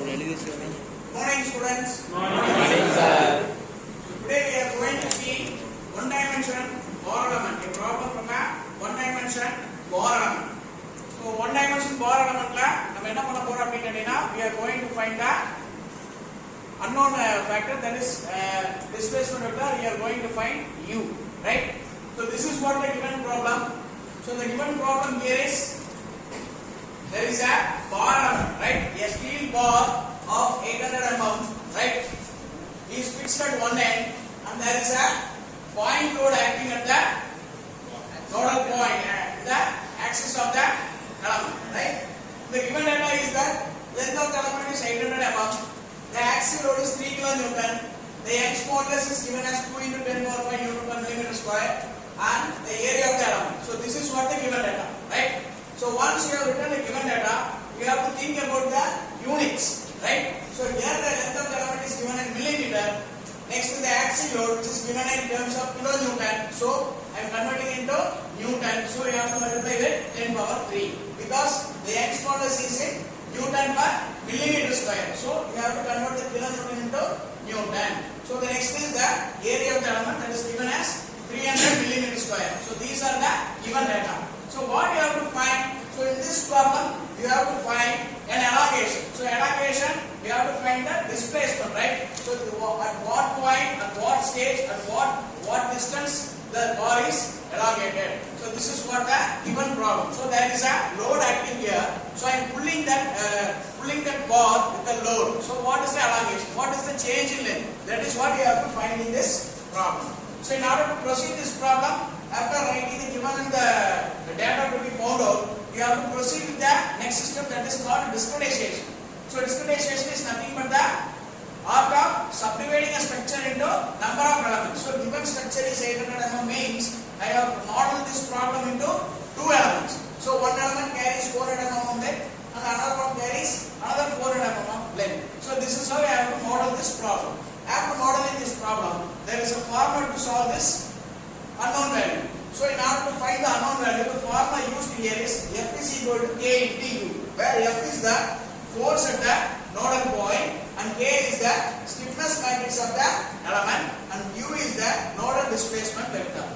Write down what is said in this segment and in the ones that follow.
Morning students. Morning, sir. Today we are going to see one dimension bar element. A problem from a one dimension bar element. So one dimension bar element la நம்ம என்ன பண்ண போறோம் அப்படினா we are going to find the unknown factor, that is displacement vector. We are going to find u, right? So this is what the given problem. So the given problem here is there is a bar element, right? A steel bar of 800 mm, right, is fixed at one end, and there is a point load acting at the nodal point, the axis of the element, right? The given data is that length of the element is 800 mm, the axial load is 3 kN, the Young's modulus is given as 2 into 10 power 5 Newton per millimeter square, and the area of the element. So this is what the given data, right? So once you have written the given data, you have to think about the units, right? So here the length of the element is given in millimeter, next to the axial load which is given in terms of kilonewton. So I am converting into Newton, so you have to multiply with 10 power 3 because the Young's modulus is in Newton per millimeter square. So you have to convert the kilonewton into Newton. So the next is the area of the element, that is given as 300 millimeter square. So these are the given data. So what you have to find? So in this problem, you have to find an elongation. So elongation, you have to find the displacement, right? So at what point, at what stage, at what distance the bar is elongated. So this is what the given problem. So there is a load acting here. So I am pulling that bar with the load. So what is the elongation? What is the change in length? That is what you have to find in this problem. So in order to proceed this problem, after writing the given and the data to be found out, you have to proceed with the next step, that is called discretization. So discretization is nothing but the art of subdividing a structure into number of elements. So given structure is 800 mm means I have modeled this problem into two elements. So one element carries 400 mm of length and another one carries another 400 mm of length. So this is how I have to model this problem. After modeling this problem, there is a formula to solve this unknown value. So in order to find the unknown value, the formula used here is F is equal to K into U, where F is the force at the nodal point and K is the stiffness matrix of the element and U is the nodal displacement vector.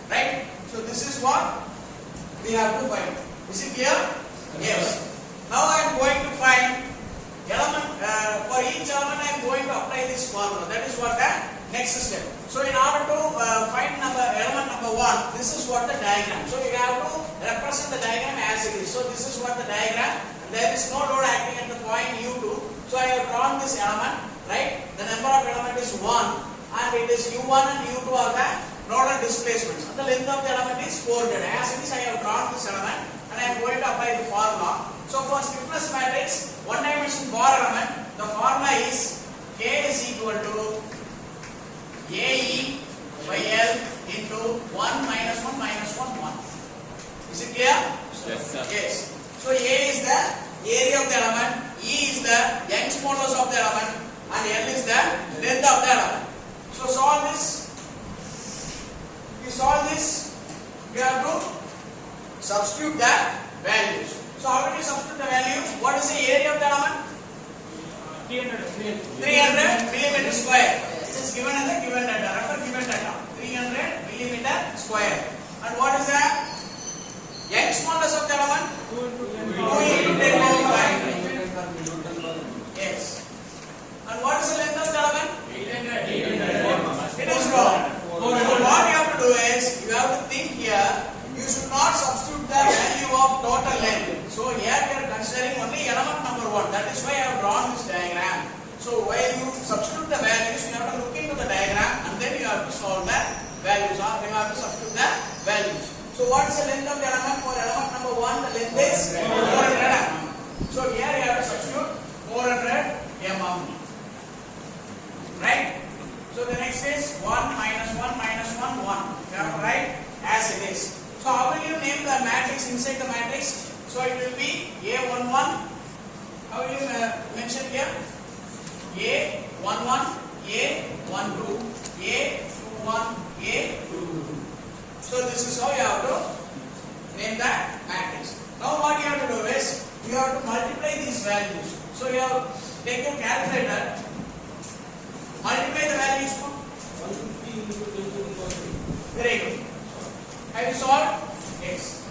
Right? So this is what we have to find. Is it clear? Yes. Now I am going to find element, for each element I am going to apply this formula. That is what the next step. So in order to find element number 1, this is what the diagram. So you have to represent the diagram as it is. So this is what the diagram. There is no load acting at the point U2. So I have drawn this element, right? The number of element is 1 and it is U1 and U2 are the nodal displacements. And the length of the element is 400. As it is, I have drawn this element and I am going to apply the formula. So for stiffness matrix, one dimension bar element, the formula is K is equal to AE by L into 1 minus 1 minus 1 1. Is it clear? Yes, sir. Yes. So A is the area of the element, E is the Young's modulus of the element, and L is the length of the element. So solve this. If you solve this, you have to substitute the values. So how do you substitute the value? What is the area of the element? 300 millimeter square. It is given in the given data. Refer given data. 300 millimeter square. And what is the Young's modulus of the element? 2 into 10 power 5. Yes. And what is the length of the element? 800. It is wrong. So what you have to do is, you have to think here, you should not substitute the value of total length. So here we are considering only element number 1. That is why I have drawn this diagram. So while you substitute the values, you have to look into the diagram and then you have to solve the values, or you have to substitute the values. So what is the length of the element? For element number 1, the length is 400 mm. So here you have to substitute 400 mm. Right? So the next is 1 minus 1 minus 1 1. You have to write as it is. So how will you name the matrix inside the matrix? So it will be A11. How will you mention here? A11, A12, A21, A22. So this is how you have to name the matrix. Now what you have to do is, you have to multiply these values. So you have take your calculator, multiply the values. 150 into 10 to the power 3. Very good. Have you solved? Yes.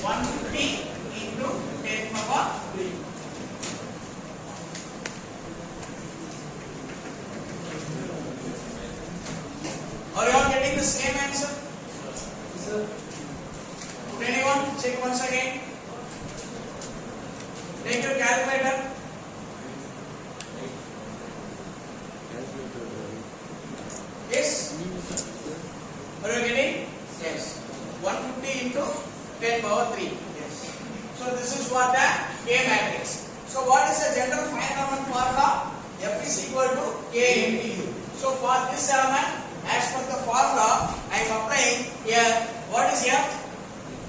150 into 10 power 3. Are you all getting the same answer? Sir, Would anyone check once again? Take your calculator. Yes? Are you getting? Yes. 150 into 10 power 3. Yes. So this is what the K matrix. So what is the general finite element formula? F is equal to K into U. So for this element, as per the formula, I am applying here. What is F?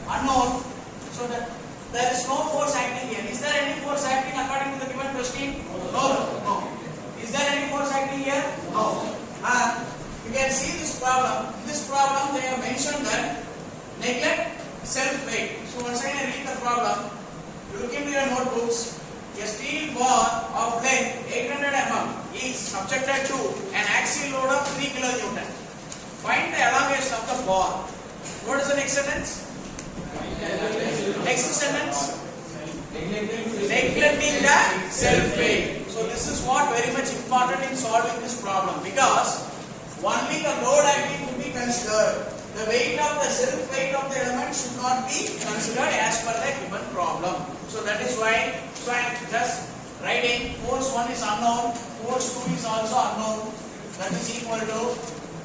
Unknown. So that there is no force acting here. Is there any force acting according to the given question? No. No. Is there any force acting here? No. You can see this problem. In this problem, they have mentioned that neglect self-weight. So once again, I read the problem. You look into your notebooks. A steel bar of length 800 mm is subjected to an axial load of 3 kN. Find the elongation of the bar. What is the next sentence? Next sentence. Neglecting the self-weight. So this is what very much important in solving this problem, because only the load acting will be considered. The weight of the self-weight of the element should not be considered as per the given problem. So that is why I am just writing force 1 is unknown, force 2 is also unknown. That is equal to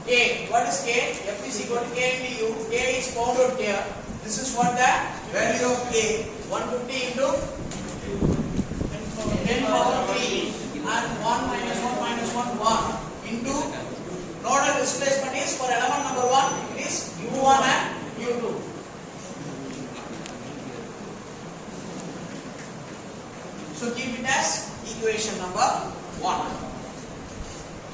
K. What is K? F is equal to K into U. K is bounded here. This is what the value of K. 150 into 10 power 3 and 1 minus 1 minus 1 1 into nodal displacement is for element number 1 it is U1 and U2. So keep it as equation number 1.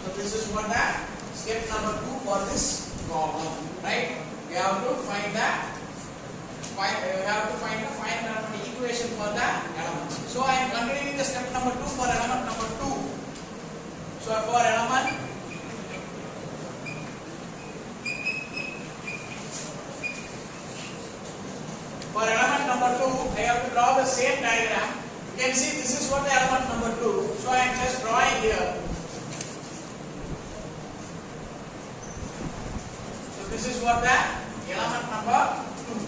So this is what the step number 2 for this problem, right? We have to find the final equation for the element. So I am continuing the step number 2 for element number 2. So for element number 2, I have to draw the same diagram. You can see this is what the element number 2. So I am just drawing here. So this is what the element number 2.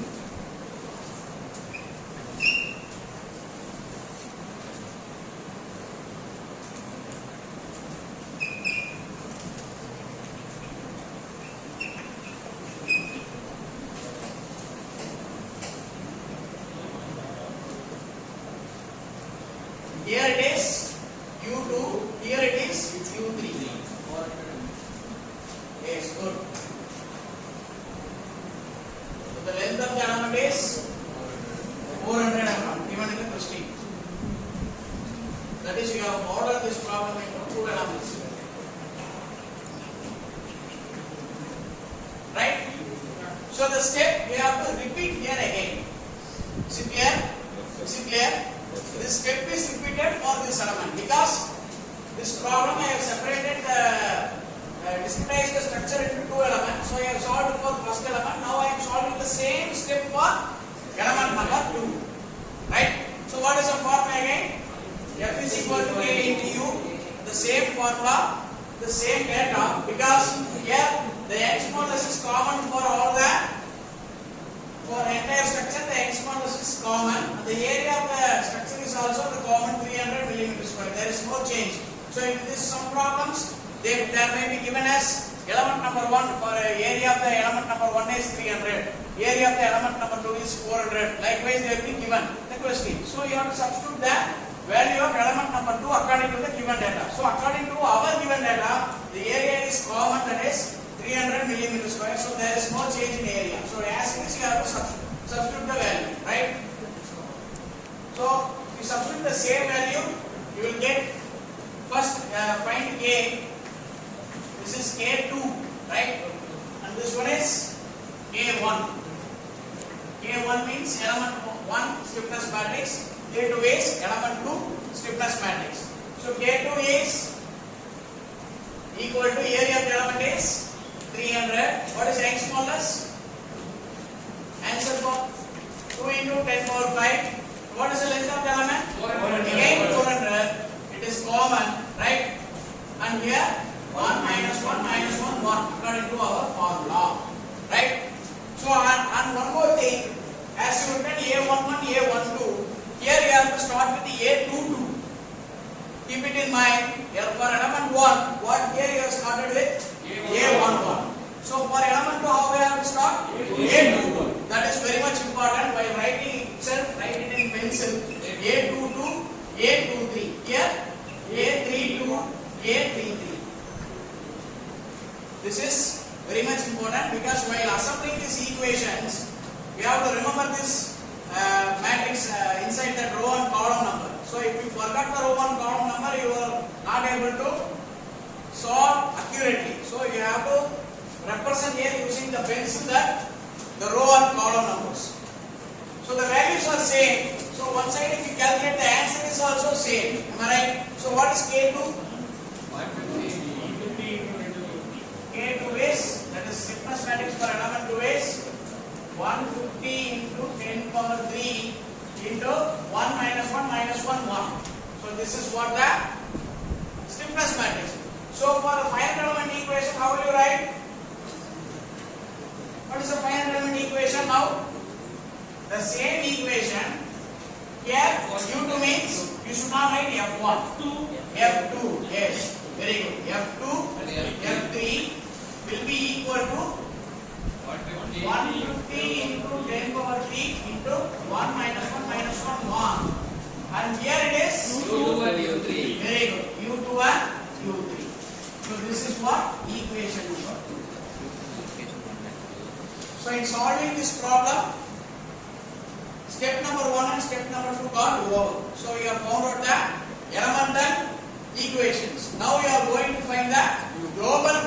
Here it is U2, here it is U3. Yes, good. So the length of the element is 400 mm given in the question. That is, you have modeled this problem into 2 elements. Right? So the step we have to repeat here again. Is it clear? Is it clear? This step is repeated for this element because this problem I have separated discretized the structure into 2 elements. So I have solved for the first element. Now I am solving the same step for element number 2. Right? So what is the formula again? F is equal to K into U. The same formula, the same data, because here the X modulus is common for all the entire structure. The X modulus is common. The area of the structure is also the common 300 mm². There is no change. So if this some problems, there may be given as element number 1 for area of the element number 1 is 300. Area of the element number 2 is 400. Likewise, they will be given the question. So you have to substitute the value of element number 2 according to the given data. So according to our given data, the area is common, that is 300 mm². So there is no change in area. So as it is, you have to substitute the value, right? So if you substitute the same value, you will get first find K. This is K2, right? And this one is K1. K1 means element 1 stiffness matrix. K2 is element 2 stiffness matrix. So K2 is equal to area of the element is 300. What is Young's modulus? Answer for 2 into 10 power 5. What is the length of the element? 400. Again 400. It is common, right? And here 1 minus 1 minus 1 1 according to our formula, right? So and one more thing, as you written A11, A12, here you have to start with the A22. Keep it in mind. Here for element 1, what here you have started with A11. So for element 2, how we have to start? A22. That is very much important. By writing itself, write it in pencil. A22, A23. Here A32, A33. This is very much important because while assembling these equations, we have to remember this matrix inside that row and column number. So if you forgot the row and column number, you are not able to solve accurately. So you have to represent here using the pencil the row and column numbers. So the values are same. So one side if you calculate, the answer is also same. Am I right? So what is K2? K2 is, that is stiffness matrix for element 2 is 150 into 10 power 3 into 1 minus 1 minus 1 1. So this is what the stiffness matrix. So for the finite element equation, how will you write? What is the finite element equation now? The same equation. Here U2 means you should not write F1. F2, yes, very good. F2, F3 will be equal to 150 into 10 power 3 into 1 minus 1 minus 1 1. And here it is U2 and U3. very good. U2 and U3. So this is what equation number 2. So in solving this problem, step number 1 and step number 2 got over. So we have found out the elemental equations. Now we are going to find the global